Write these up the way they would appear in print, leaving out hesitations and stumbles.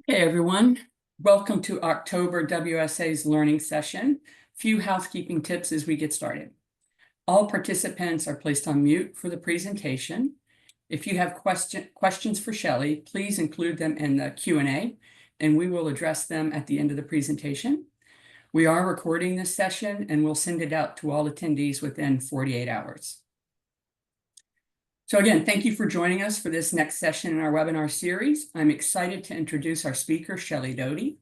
Hey everyone, welcome to October WSA's learning session. Few housekeeping tips as we get started. All participants are placed on mute for the presentation. If you have questions for Shelly, please include them in the Q&A and we will address them at the end of the presentation. We are recording this session and we'll send it out to all attendees within 48 hours. So again, thank you for joining us for this next session in our webinar series. I'm excited to introduce our speaker, Shelly Doty.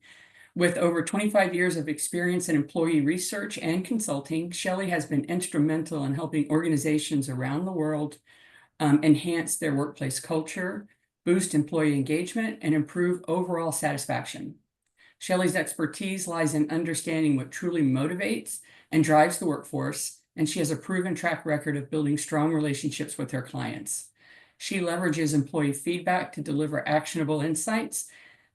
With over 25 years of experience in employee research and consulting, Shelly has been instrumental in helping organizations around the world enhance their workplace culture, boost employee engagement, and improve overall satisfaction. Shelly's expertise lies in understanding what truly motivates and drives the workforce, and she has a proven track record of building strong relationships with her clients. She leverages employee feedback to deliver actionable insights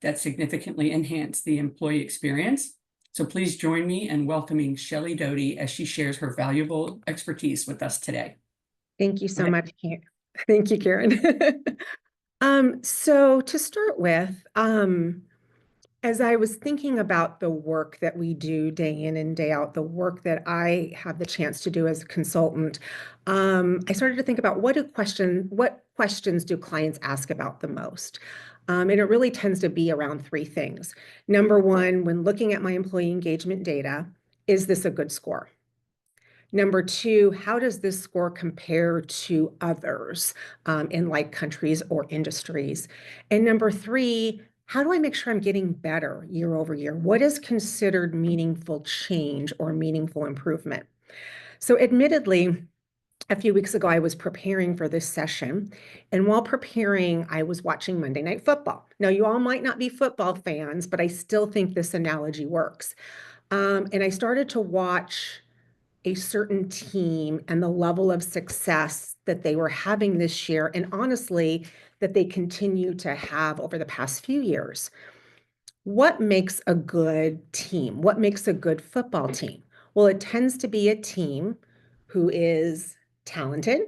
that significantly enhance the employee experience. So please join me in welcoming Shelly Doty as she shares her valuable expertise with us today. Thank you so much. Thank you, Karen. So to start with, as I was thinking about the work that we do day in and day out, the work that I have the chance to do as a consultant, I started to think about what questions do clients ask about the most? And it really tends to be around three things. Number one, when looking at my employee engagement data, is this a good score? Number two, how does this score compare to others in like countries or industries? And number three, how do I make sure I'm getting better year over year? What is considered meaningful change or meaningful improvement? So admittedly, a few weeks ago, I was preparing for this session. And while preparing, I was watching Monday Night Football. Now, you all might not be football fans, but I still think this analogy works. And I started to watch a certain team and the level of success that they were having this year, and honestly, that they continue to have over the past few years. What makes a good team? What makes a good football team? Well, it tends to be a team who is talented,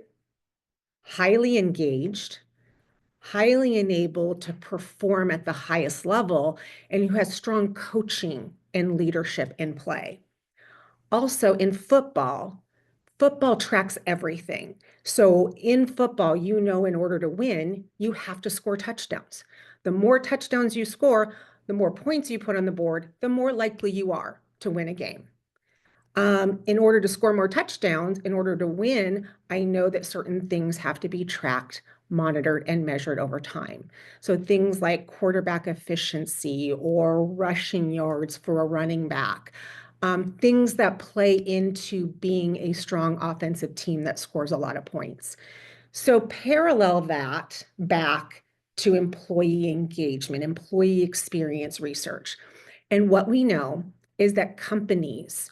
highly engaged, highly enabled to perform at the highest level, and who has strong coaching and leadership in play. Also, in football, football tracks everything. So in football, in order to win, you have to score touchdowns. The more touchdowns you score, the more points you put on the board, the more likely you are to win a game. In order to score more touchdowns, in order to win, I know that certain things have to be tracked, monitored, and measured over time. So things like quarterback efficiency or rushing yards for a running back, things that play into being a strong offensive team that scores a lot of points. So parallel that back to employee engagement, employee experience research. And what we know is that companies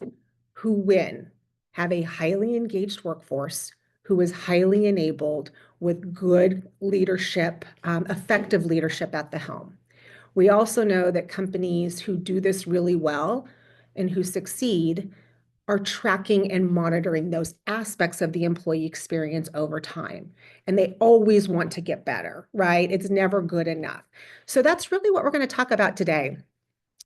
who win have a highly engaged workforce who is highly enabled with good leadership, effective leadership at the helm. We also know that companies who do this really well and who succeed are tracking and monitoring those aspects of the employee experience over time. And they always want to get better, right? It's never good enough. So that's really what we're going to talk about today,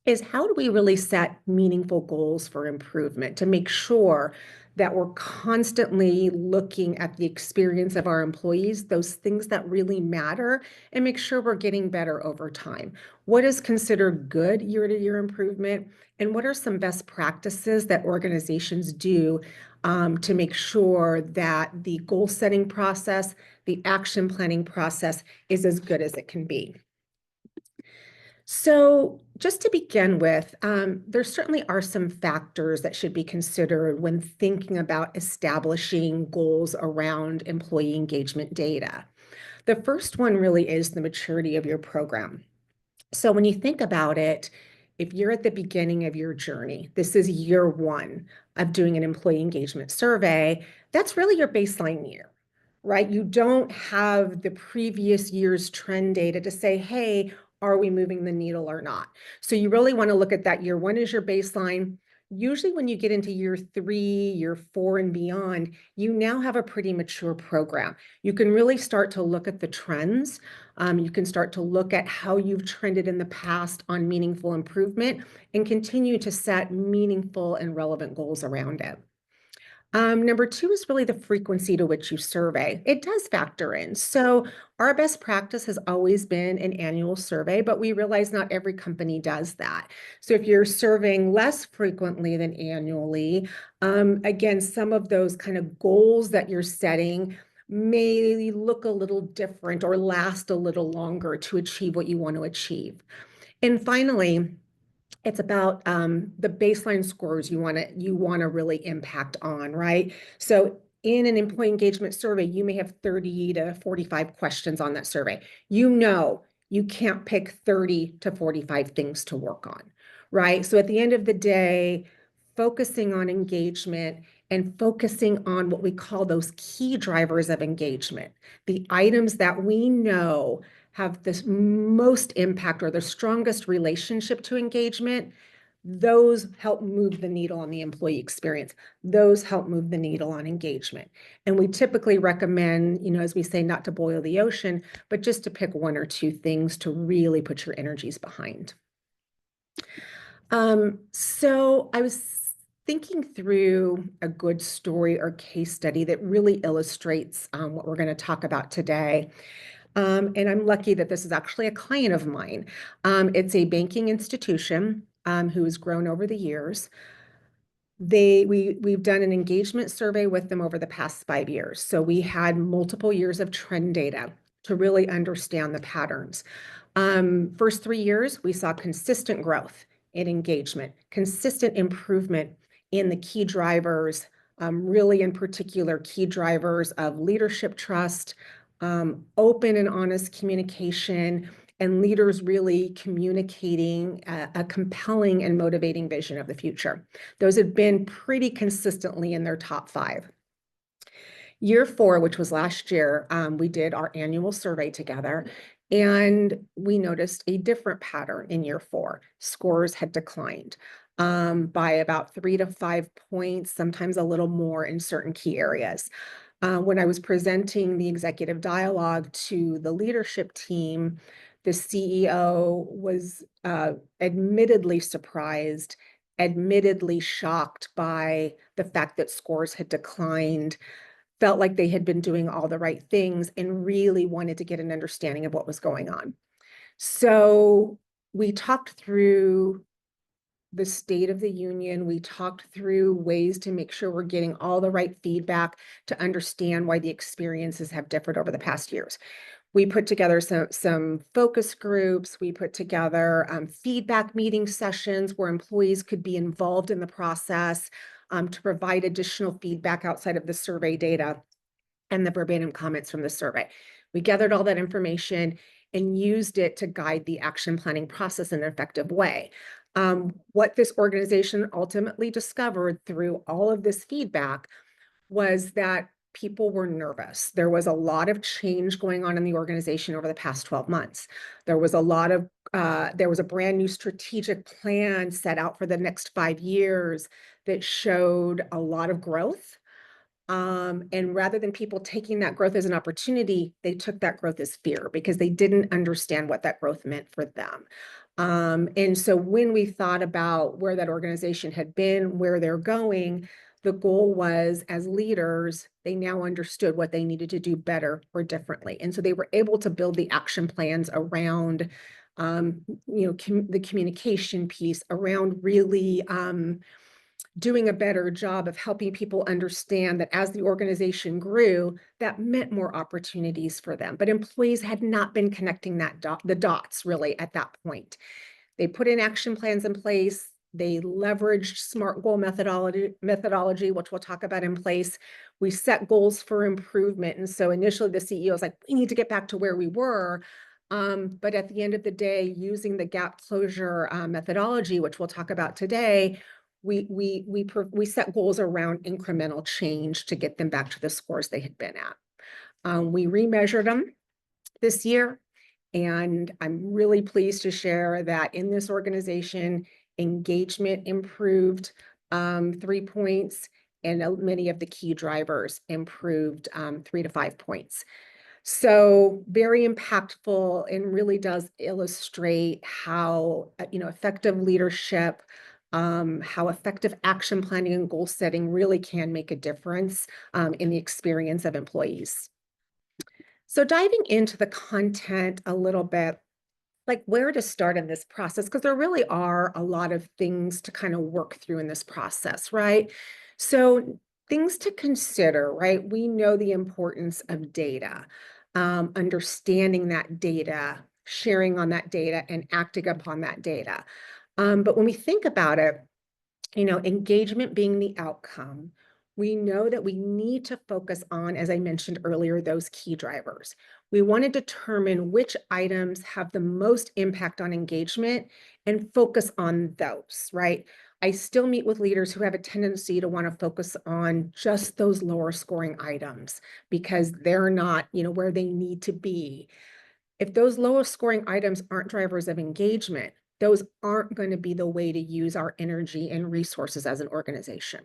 is how do we really set meaningful goals for improvement to make sure that we're constantly looking at the experience of our employees, those things that really matter, and make sure we're getting better over time. What is considered good year-to-year improvement, and what are some best practices that organizations do to make sure that the goal-setting process, the action planning process is as good as it can be? So just to begin with, there certainly are some factors that should be considered when thinking about establishing goals around employee engagement data. The first one really is the maturity of your program. So when you think about it, if you're at the beginning of your journey, this is year one of doing an employee engagement survey, that's really your baseline year, right? You don't have the previous year's trend data to say, hey, are we moving the needle or not? So you really want to look at that year one as your baseline. usually when you get into year 3, year 4 and beyond, you now have a pretty mature program. You can really start to look at the trends. You can start to look at how you've trended in the past on meaningful improvement and continue to set meaningful and relevant goals around it. Number 2 is really the frequency to which you survey. It does factor in. So our best practice has always been an annual survey, but we realize not every company does that. So if you're surveying less frequently than annually, again, some of those kind of goals that you're setting may look a little different or last a little longer to achieve what you want to achieve. And finally, it's about the baseline scores you want to really impact on, right? So in an employee engagement survey, you may have 30 to 45 questions on that survey. You know, you can't pick 30 to 45 things to work on, right? So at the end of the day, focusing on engagement and focusing on what we call those key drivers of engagement, the items that we know have the most impact or the strongest relationship to engagement, those help move the needle on the employee experience. Those help move the needle on engagement. And we typically recommend, as we say, not to boil the ocean, but just to pick 1 or 2 things to really put your energies behind. So I was thinking through a good story or case study that really illustrates what we're going to talk about today. And I'm lucky that this is actually a client of mine. It's a banking institution who has grown over the years. We've done an engagement survey with them over the past 5 years. So we had multiple years of trend data to really understand the patterns. First 3 years, we saw consistent growth in engagement, consistent improvement in the key drivers, really in particular, key drivers of leadership trust, open and honest communication, and leaders really communicating a compelling and motivating vision of the future. Those have been pretty consistently in their top 5. Year 4, which was last year, we did our annual survey together, and we noticed a different pattern in year 4. Scores had declined by about 3 to 5 points, sometimes a little more in certain key areas. When I was presenting the executive dialogue to the leadership team, the CEO was admittedly surprised, admittedly shocked by the fact that scores had declined, felt like they had been doing all the right things, and really wanted to get an understanding of what was going on. So we talked through the state of the union. We talked through ways to make sure we're getting all the right feedback to understand why the experiences have differed over the past years. We put together some focus groups. We put together feedback meeting sessions where employees could be involved in the process to provide additional feedback outside of the survey data and the verbatim comments from the survey. We gathered all that information and used it to guide the action planning process in an effective way. What this organization ultimately discovered through all of this feedback was that people were nervous. There was a lot of change going on in the organization over the past 12 months. There was a brand new strategic plan set out for the next 5 years that showed a lot of growth. And rather than people taking that growth as an opportunity, they took that growth as fear because they didn't understand what that growth meant for them. And so when we thought about where that organization had been, where they're going, the goal was, as leaders, they now understood what they needed to do better or differently. And so they were able to build the action plans around, the communication piece, around really doing a better job of helping people understand that as the organization grew, that meant more opportunities for them. But employees had not been connecting the dots really at that point. They put in action plans in place. They leveraged SMART goal methodology, which we'll talk about in place. We set goals for improvement. And so initially the CEO was like, we need to get back to where we were. But at the end of the day, using the gap closure methodology, which we'll talk about today, we set goals around incremental change to get them back to the scores they had been at. We remeasured them this year, and I'm really pleased to share that in this organization, engagement improved 3 points, and many of the key drivers improved 3 to 5 points. So very impactful and really does illustrate how, effective leadership, how effective action planning and goal setting really can make a difference in the experience of employees. So diving into the content a little bit, like where to start in this process, because there really are a lot of things to kind of work through in this process, right? So things to consider, right? We know the importance of data, understanding that data, sharing on that data, and acting upon that data. But when we think about it, engagement being the outcome, we know that we need to focus on, as I mentioned earlier, those key drivers. We want to determine which items have the most impact on engagement and focus on those, right? I still meet with leaders who have a tendency to want to focus on just those lower scoring items because they're not, where they need to be. If those lowest scoring items aren't drivers of engagement, those aren't going to be the way to use our energy and resources as an organization.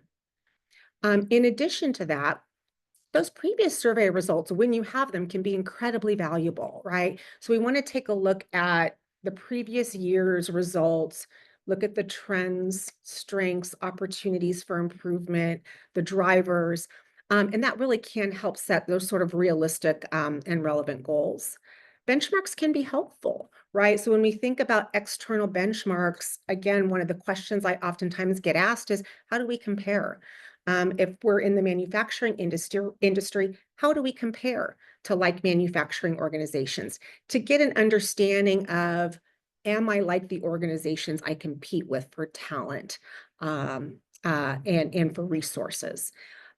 In addition to that, those previous survey results, when you have them, can be incredibly valuable, right? So we want to take a look at the previous year's results, look at the trends, strengths, opportunities for improvement, the drivers, and that really can help set those sort of realistic and relevant goals. Benchmarks can be helpful, right? So when we think about external benchmarks, again, one of the questions I oftentimes get asked is, how do we compare? If we're in the manufacturing industry, how do we compare to like manufacturing organizations to get an understanding of, am I like the organizations I compete with for talent and for resources?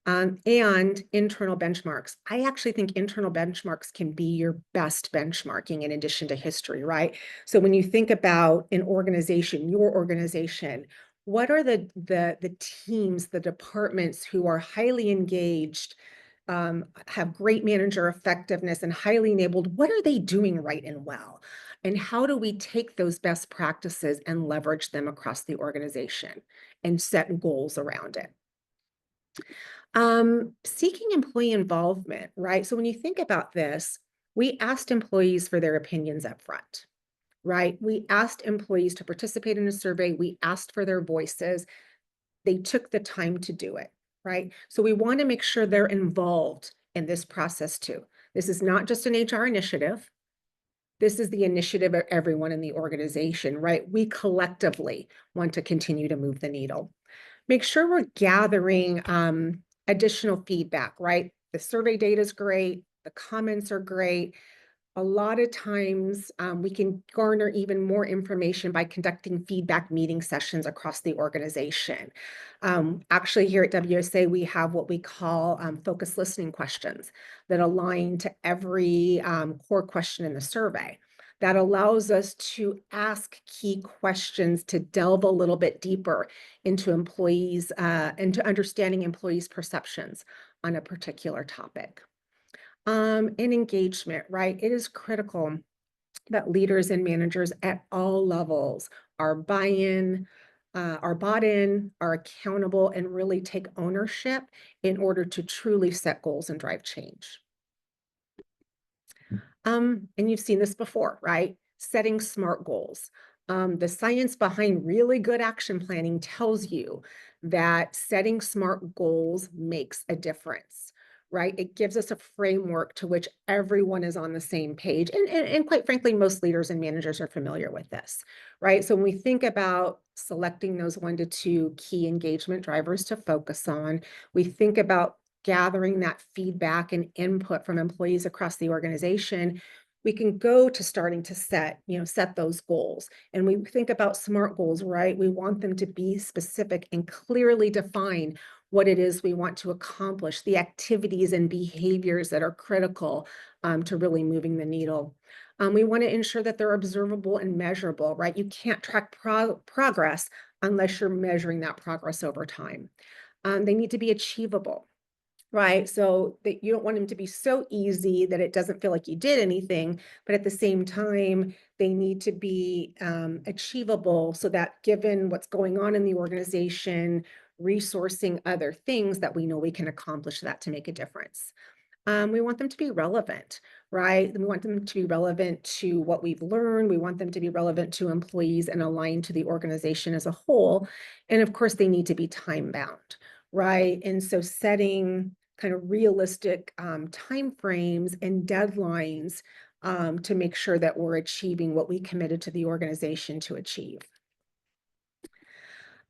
And internal benchmarks. I actually think internal benchmarks can be your best benchmarking in addition to history, right? So when you think about an organization, your organization, what are the teams, the departments who are highly engaged, have great manager effectiveness and highly enabled? What are they doing right and well? And how do we take those best practices and leverage them across the organization and set goals around it? Seeking employee involvement, right? So when you think about this, we asked employees for their opinions up front, right? We asked employees to participate in a survey. We asked for their voices. They took the time to do it, right? So we want to make sure they're involved in this process too. This is not just an HR initiative. This is the initiative of everyone in the organization, right? We collectively want to continue to move the needle. Make sure we're gathering additional feedback, right? The survey data is great. The comments are great. A lot of times we can garner even more information by conducting feedback meeting sessions across the organization. Actually, here at WSA, we have what we call focused listening questions that align to every core question in the survey. That allows us to ask key questions to delve a little bit deeper into employees, into understanding employees' perceptions on a particular topic. And engagement, right? It is critical that leaders and managers at all levels are are bought in, are accountable, and really take ownership in order to truly set goals and drive change. And you've seen this before, right? Setting SMART goals. The science behind really good action planning tells you that setting SMART goals makes a difference, right? It gives us a framework to which everyone is on the same page. And quite frankly, most leaders and managers are familiar with this, right? So when we think about selecting those 1 to 2 key engagement drivers to focus on, we think about gathering that feedback and input from employees across the organization, we can go to starting to set those goals. And we think about SMART goals, right? We want them to be specific and clearly define what it is we want to accomplish, the activities and behaviors that are critical to really moving the needle. We want to ensure that they're observable and measurable, right? You can't track progress unless you're measuring that progress over time. They need to be achievable, right? So that you don't want them to be so easy that it doesn't feel like you did anything, but at the same time, they need to be achievable so that given what's going on in the organization, resourcing other things that we know we can accomplish that to make a difference. We want them to be relevant, right? We want them to be relevant to what we've learned. We want them to be relevant to employees and aligned to the organization as a whole. And of course, they need to be time bound, right? And so setting kind of realistic timeframes and deadlines to make sure that we're achieving what we committed to the organization to achieve.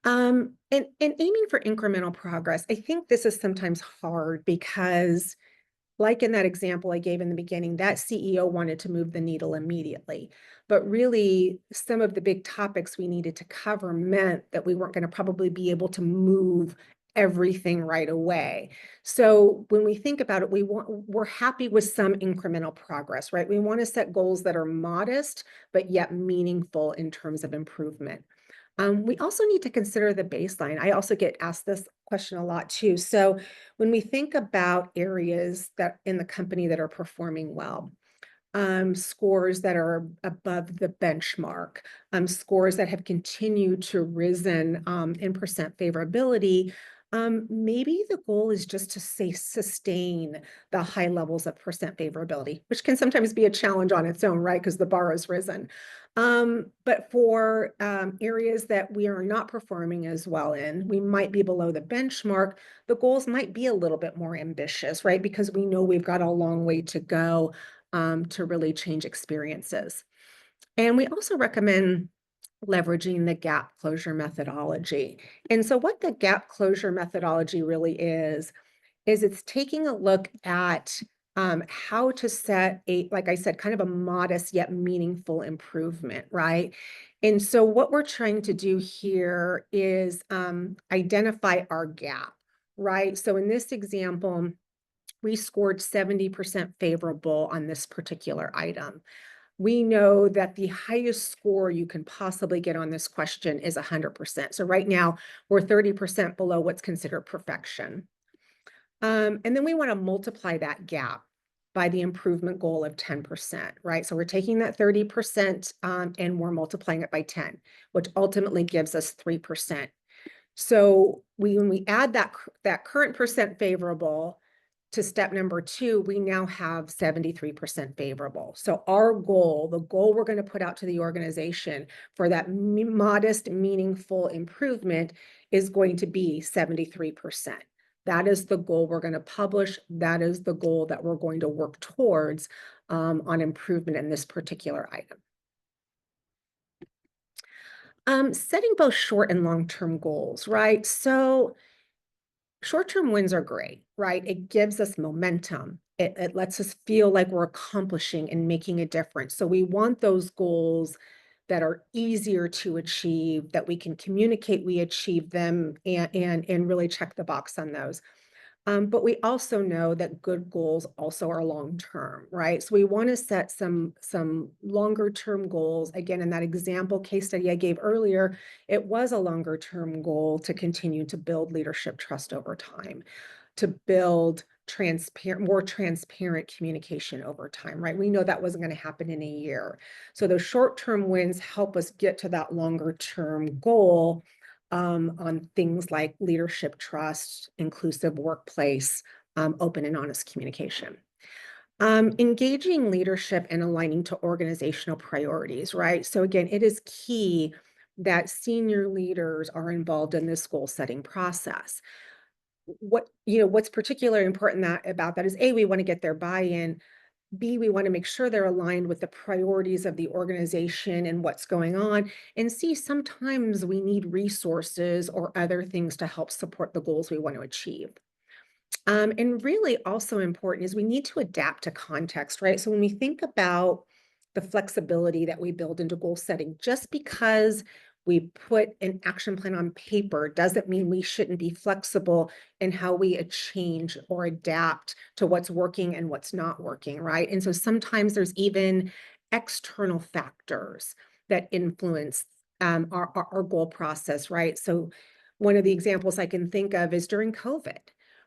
And aiming for incremental progress. I think this is sometimes hard because, like in that example I gave in the beginning, that CEO wanted to move the needle immediately. But really, some of the big topics we needed to cover meant that we weren't going to probably be able to move everything right away. So when we think about it, we're happy with some incremental progress, right? We want to set goals that are modest, but yet meaningful in terms of improvement. We also need to consider the baseline. I also get asked this question a lot too. So when we think about areas that in the company that are performing well, scores that are above the benchmark, scores that have continued to risen in percent favorability, maybe the goal is just to say sustain the high levels of percent favorability, which can sometimes be a challenge on its own, right? Because the bar has risen. But for areas that we are not performing as well in, we might be below the benchmark. The goals might be a little bit more ambitious, right? Because we know we've got a long way to go to really change experiences. And we also recommend leveraging the gap closure methodology. And so what the gap closure methodology really is it's taking a look at how to set like I said, kind of a modest yet meaningful improvement, right? And so what we're trying to do here is identify our gap, right? So in this example, we scored 70% favorable on this particular item. We know that the highest score you can possibly get on this question is 100%. So right now, we're 30% below what's considered perfection. And then we want to multiply that gap by the improvement goal of 10%, right? So we're taking that 30% and we're multiplying it by 10, which ultimately gives us 3%. So when we add that current percent favorable to step number 2, we now have 73% favorable. So our goal, the goal we're going to put out to the organization for that modest, meaningful improvement is going to be 73%. That is the goal we're going to publish. That is the goal that we're going to work towards on improvement in this particular item. Setting both short and long-term goals, right? So short-term wins are great, right? It gives us momentum. It lets us feel like we're accomplishing and making a difference. So we want those goals that are easier to achieve, that we can communicate we achieve them and really check the box on those. But we also know that good goals also are long-term, right? So we want to set some longer-term goals. Again, in that example case study I gave earlier, it was a longer-term goal to continue to build leadership trust over time, to build more transparent communication over time, right? We know that wasn't going to happen in a year. So those short-term wins help us get to that longer-term goal on things like leadership trust, inclusive workplace, open and honest communication. Engaging leadership and aligning to organizational priorities, right? So again, it is key that senior leaders are involved in this goal setting process. What's particularly important about that is A, we want to get their buy-in. B, we want to make sure they're aligned with the priorities of the organization and what's going on. And C, sometimes we need resources or other things to help support the goals we want to achieve. And really also important is we need to adapt to context, right? So when we think about the flexibility that we build into goal setting, just because we put an action plan on paper doesn't mean we shouldn't be flexible in how we change or adapt to what's working and what's not working, right? And so sometimes there's even external factors that influence our goal process, right? So one of the examples I can think of is during COVID.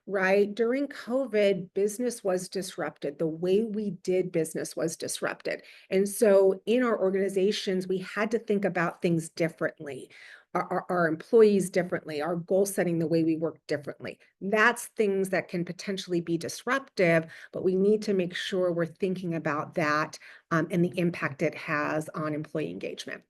Right? During COVID, business was disrupted. The way we did business was disrupted. And so in our organizations, we had to think about things differently. our employees differently, our goal setting, the way we work differently. That's things that can potentially be disruptive, but we need to make sure we're thinking about that and the impact it has on employee engagement.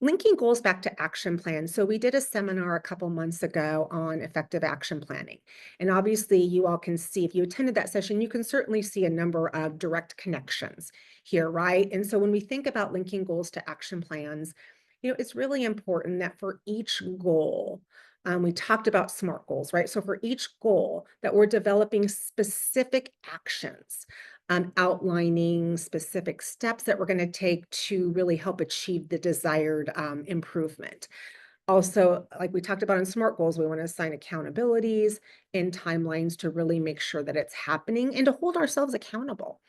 Linking goals back to action plans. So we did a seminar a couple months ago on effective action planning. And obviously you all can see, if you attended that session, you can certainly see a number of direct connections here, right? And so when we think about linking goals to action plans, it's really important that for each goal, we talked about SMART goals, right? So for each goal that we're developing specific actions, outlining specific steps that we're going to take to really help achieve the desired improvement. Also, like we talked about in SMART goals, we want to assign accountabilities and timelines to really make sure that it's happening and to hold ourselves accountable.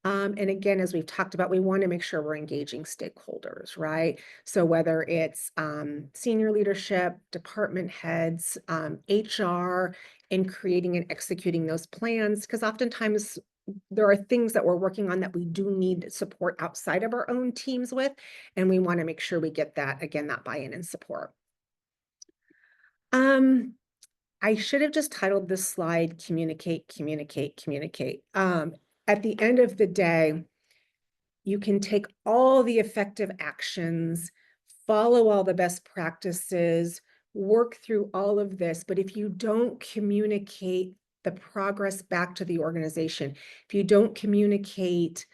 And again, as we've talked about, we want to make sure we're engaging stakeholders, right? So whether it's senior leadership, department heads, HR, and creating and executing those plans, because oftentimes there are things that we're working on that we do need support outside of our own teams with, and we want to make sure we get that, again, that buy-in and support. I should have just titled this slide, Communicate, Communicate, Communicate. At the end of the day, you can take all the effective actions, follow all the best practices, work through all of this, but if you don't communicate the progress back to the organization, if you don't communicate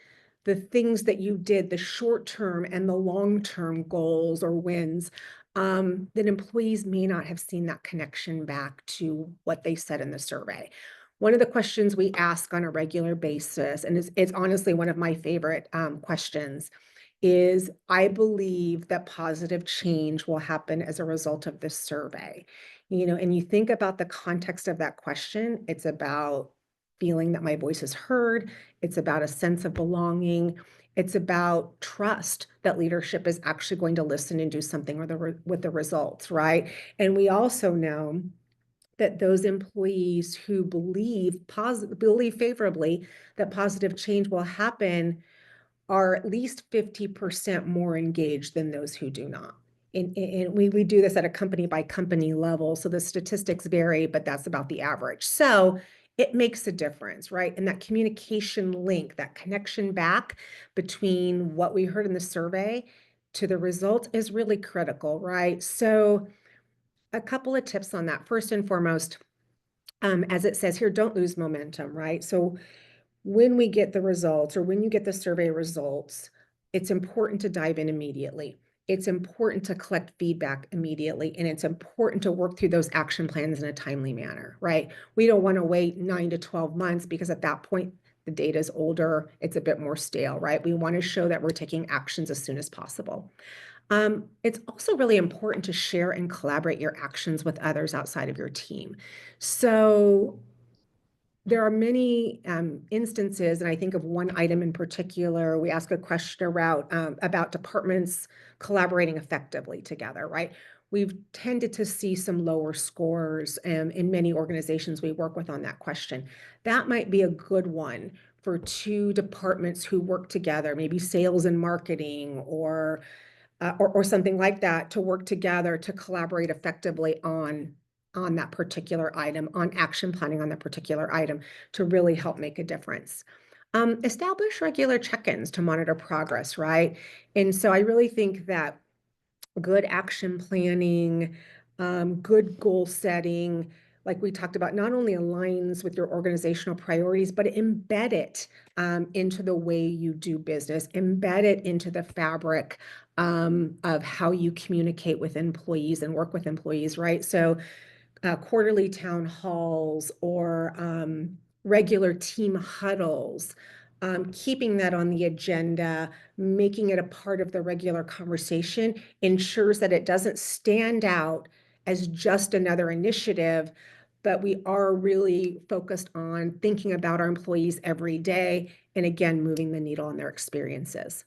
the things that you did, the short-term and the long-term goals or wins, then employees may not have seen that connection back to what they said in the survey. One of the questions we ask on a regular basis, and it's honestly one of my favorite questions, is I believe that positive change will happen as a result of this survey. And you think about the context of that question, it's about feeling that my voice is heard. It's about a sense of belonging. It's about trust that leadership is actually going to listen and do something with the results, right? And we also know that those employees who believe favorably that positive change will happen are at least 50% more engaged than those who do not. And we do this at a company by company level. So the statistics vary, but that's about the average. So it makes a difference, right? And that communication link, that connection back between what we heard in the survey to the result is really critical, right? So a couple of tips on that. First and foremost, as it says here, don't lose momentum, right? So when we get the results or when you get the survey results, it's important to dive in immediately. It's important to collect feedback immediately, and it's important to work through those action plans in a timely manner, right? We don't want to wait 9 to 12 months because at that point, the data is older, it's a bit more stale, right? We want to show that we're taking actions as soon as possible. It's also really important to share and collaborate your actions with others outside of your team. So there are many instances, and I think of one item in particular. We ask a question about departments collaborating effectively together, right? We've tended to see some lower scores in many organizations we work with on that question. That might be a good one for two departments who work together, maybe sales and marketing or something like that, to work together to collaborate effectively on that particular item, on action planning on that particular item to really help make a difference. Establish regular check-ins to monitor progress, right? And so I really think that good action planning, good goal setting, like we talked about, not only aligns with your organizational priorities, but embed it into the way you do business, embed it into the fabric of how you communicate with employees and work with employees, right? So quarterly town halls or regular team huddles, keeping that on the agenda, making it a part of the regular conversation ensures that it doesn't stand out as just another initiative, but we are really focused on thinking about our employees every day and again, moving the needle on their experiences.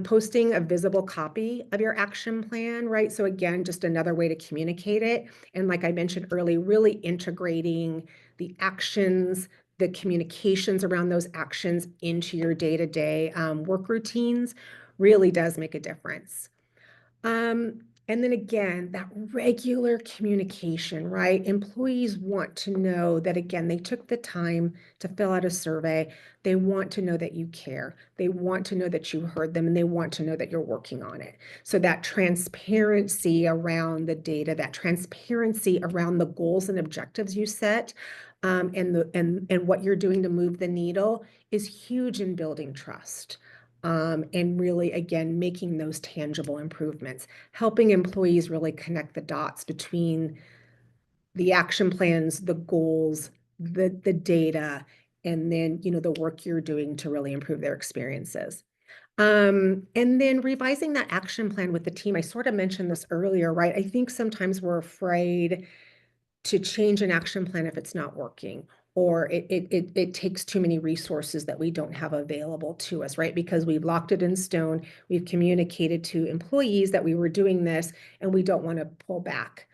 Posting a visible copy of your action plan, right? So again, just another way to communicate it. And like I mentioned earlier, really integrating the actions, the communications around those actions into your day-to-day work routines really does make a difference. And then again, that regular communication, right? Employees want to know that, again, they took the time to fill out a survey. They want to know that you care. They want to know that you heard them, and they want to know that you're working on it. So that transparency around the data, that transparency around the goals and objectives you set, and what you're doing to move the needle is huge in building trust. And really, again, making those tangible improvements, helping employees really connect the dots between the action plans, the goals, the data, and then, the work you're doing to really improve their experiences. And then revising that action plan with the team. I sort of mentioned this earlier, right? I think sometimes we're afraid to change an action plan if it's not working, or it takes too many resources that we don't have available to us, right? Because we've locked it in stone, we've communicated to employees that we were doing this, and we don't want to pull back.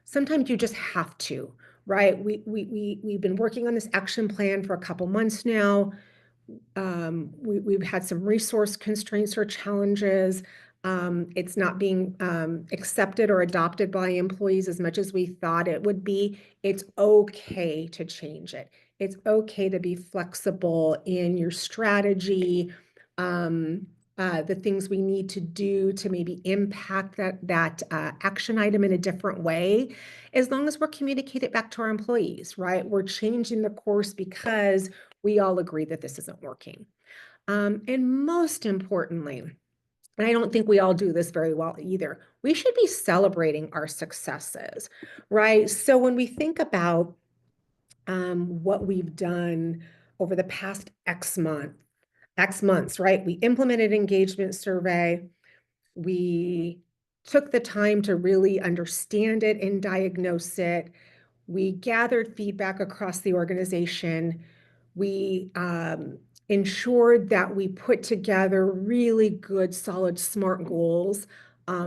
Sometimes you just have to, right? We've been working on this action plan for a couple months now. We've had some resource constraints or challenges. It's not being accepted or adopted by employees as much as we thought it would be. It's okay to change it. It's okay to be flexible in your strategy, the things we need to do to maybe impact that action item in a different way, as long as we're communicating it back to our employees, right? We're changing the course because we all agree that this isn't working. And most importantly, and I don't think we all do this very well either, we should be celebrating our successes, right? So when we think about what we've done over the past X months, right? We implemented engagement survey. We took the time to really understand it and diagnose it. We gathered feedback across the organization. We ensured that we put together really good, solid, SMART goals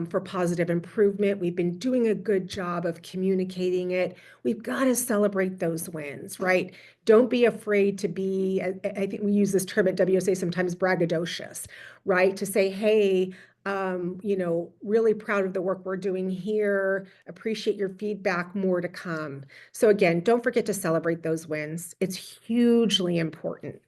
for positive improvement. We've been doing a good job of communicating it. We've got to celebrate those wins, right? Don't be afraid to be, I think we use this term at WSA sometimes, braggadocious, right? To say, hey, really proud of the work we're doing here, appreciate your feedback, more to come. So again, don't forget to celebrate those wins. It's hugely important.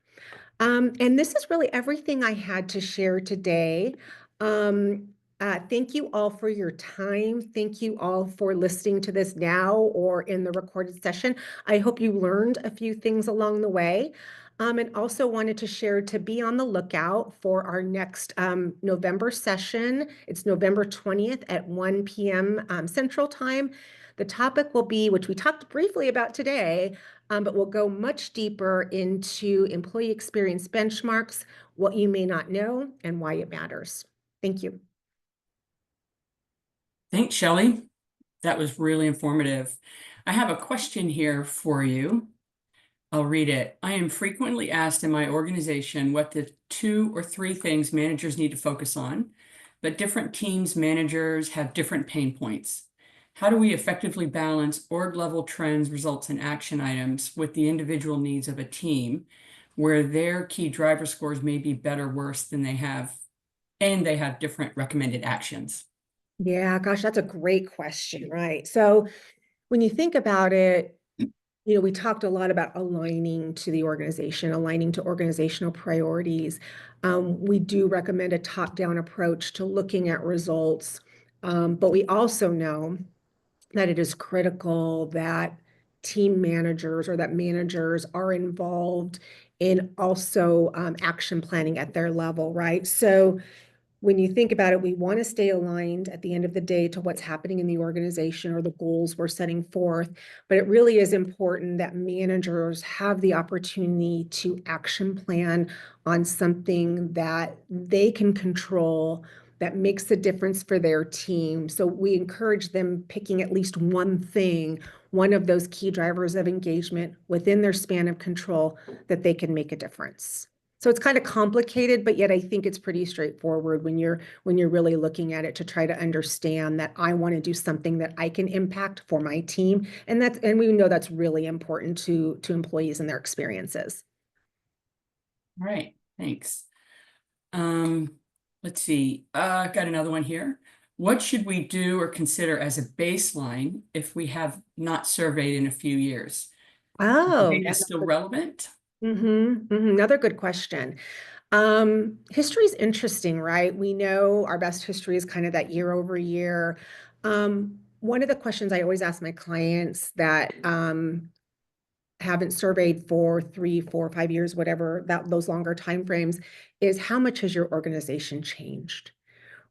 And this is really everything I had to share today. Thank you all for your time. Thank you all for listening to this now or in the recorded session. I hope you learned a few things along the way. And also wanted to share to be on the lookout for our next November session. It's November 20th at 1 p.m. Central Time. The topic will be, which we talked briefly about today, but we'll go much deeper into employee experience benchmarks, what you may not know, and why it matters. Thank you. Thanks, Shelly. That was really informative. I have a question here for you. I'll read it. I am frequently asked in my organization what the 2 or 3 things managers need to focus on, but different teams, managers have different pain points. How do we effectively balance org level trends, results, and action items with the individual needs of a team where their key driver scores may be better, worse than they have, and they have different recommended actions? Yeah, gosh, that's a great question, right? So when you think about it, we talked a lot about aligning to the organization, aligning to organizational priorities. We do recommend a top-down approach to looking at results, but we also know that it is critical that team managers or that managers are involved in also action planning at their level, right? So when you think about it, we want to stay aligned at the end of the day to what's happening in the organization or the goals we're setting forth. But it really is important that managers have the opportunity to action plan on something that they can control that makes a difference for their team. So we encourage them picking at least one thing, one of those key drivers of engagement within their span of control that they can make a difference. So it's kind of complicated, but yet I think it's pretty straightforward when you're really looking at it to try to understand that I want to do something that I can impact for my team. And we know that's really important to employees and their experiences. All right, thanks. Let's see. I've got another one here. What should we do or consider as a baseline if we have not surveyed in a few years? Oh, Data that's still relevant? another good question. History is interesting, right? We know our best history is kind of that year over year. One of the questions I always ask my clients that haven't surveyed for 3, 4, 5 years, whatever those longer timeframes, is how much has your organization changed?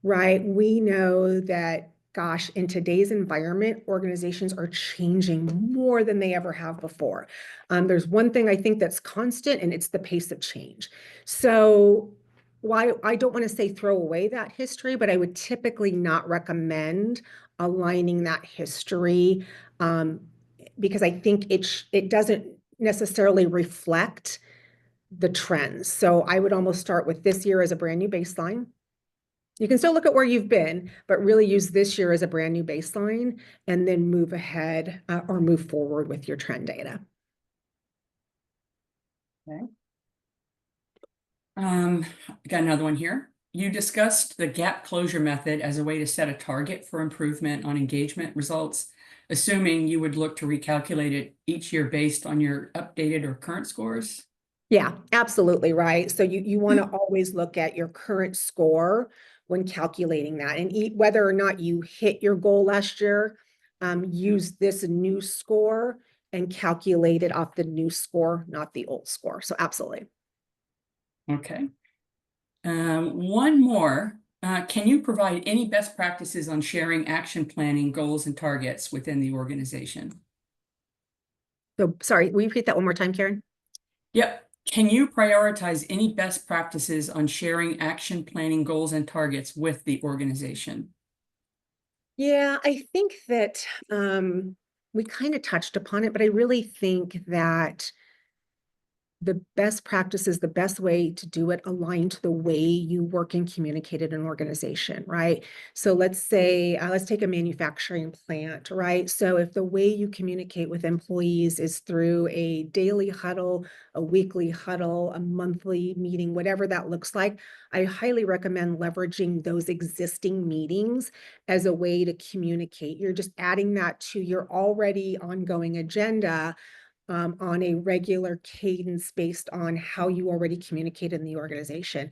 Right? We know that, gosh, in today's environment, organizations are changing more than they ever have before. There's one thing I think that's constant, and it's the pace of change. So, why I don't want to say throw away that history, but I would typically not recommend aligning that history because I think it doesn't necessarily reflect the trends. So I would almost start with this year as a brand new baseline. You can still look at where you've been, but really use this year as a brand new baseline and then move ahead or move forward with your trend data. Okay. Got another one here. You discussed the gap closure method as a way to set a target for improvement on engagement results, assuming you would look to recalculate it each year based on your updated or current scores. Yeah, absolutely right. So you want to always look at your current score when calculating that, and whether or not you hit your goal last year, use this new score and calculate it off the new score, not the old score. So absolutely. Okay. One more. Can you provide any best practices on sharing action planning goals and targets within the organization? So sorry, will you repeat that one more time, Karen? Yep. Can you prioritize any best practices on sharing action planning goals and targets with the organization? Yeah, I think that we kind of touched upon it, but I really think that the best practices, the best way to do it align to the way you work and communicate in an organization, right? So let's say, let's take a manufacturing plant, right? So if the way you communicate with employees is through a daily huddle, a weekly huddle, a monthly meeting, whatever that looks like, I highly recommend leveraging those existing meetings as a way to communicate. You're just adding that to your already ongoing agenda on a regular cadence based on how you already communicate in the organization.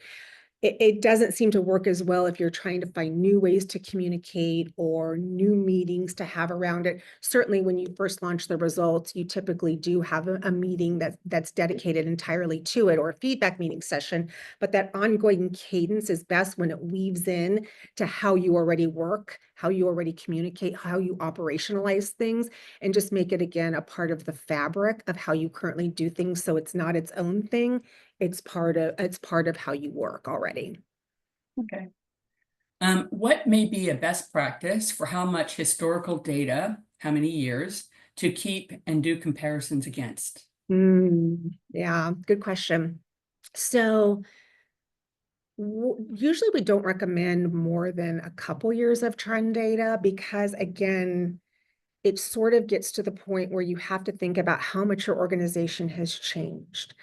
It doesn't seem to work as well if you're trying to find new ways to communicate or new meetings to have around it. Certainly, when you first launch the results, you typically do have a meeting that's dedicated entirely to it, or a feedback meeting session. But that ongoing cadence is best when it weaves in to how you already work, how you already communicate, how you operationalize things, and just make it again a part of the fabric of how you currently do things. So it's not its own thing. It's part of how you work already. Okay. What may be a best practice for how much historical data, how many years, to keep and do comparisons against? Yeah, good question. So usually we don't recommend more than a couple years of trend data because, again, it sort of gets to the point where you have to think about how much your organization has changed.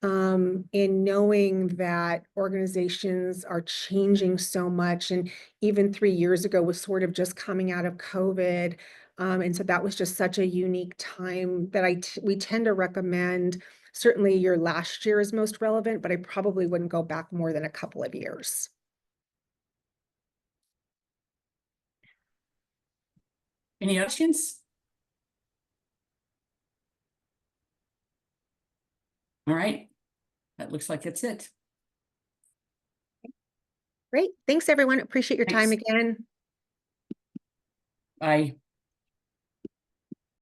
And knowing that organizations are changing so much, and even 3 years ago was sort of just coming out of COVID. And so that was just such a unique time that we tend to recommend, certainly your last year is most relevant, but I probably wouldn't go back more than a couple of years. Any questions? All right. That looks like it's it. Great. Thanks, everyone. Appreciate your time Thanks. again. Bye.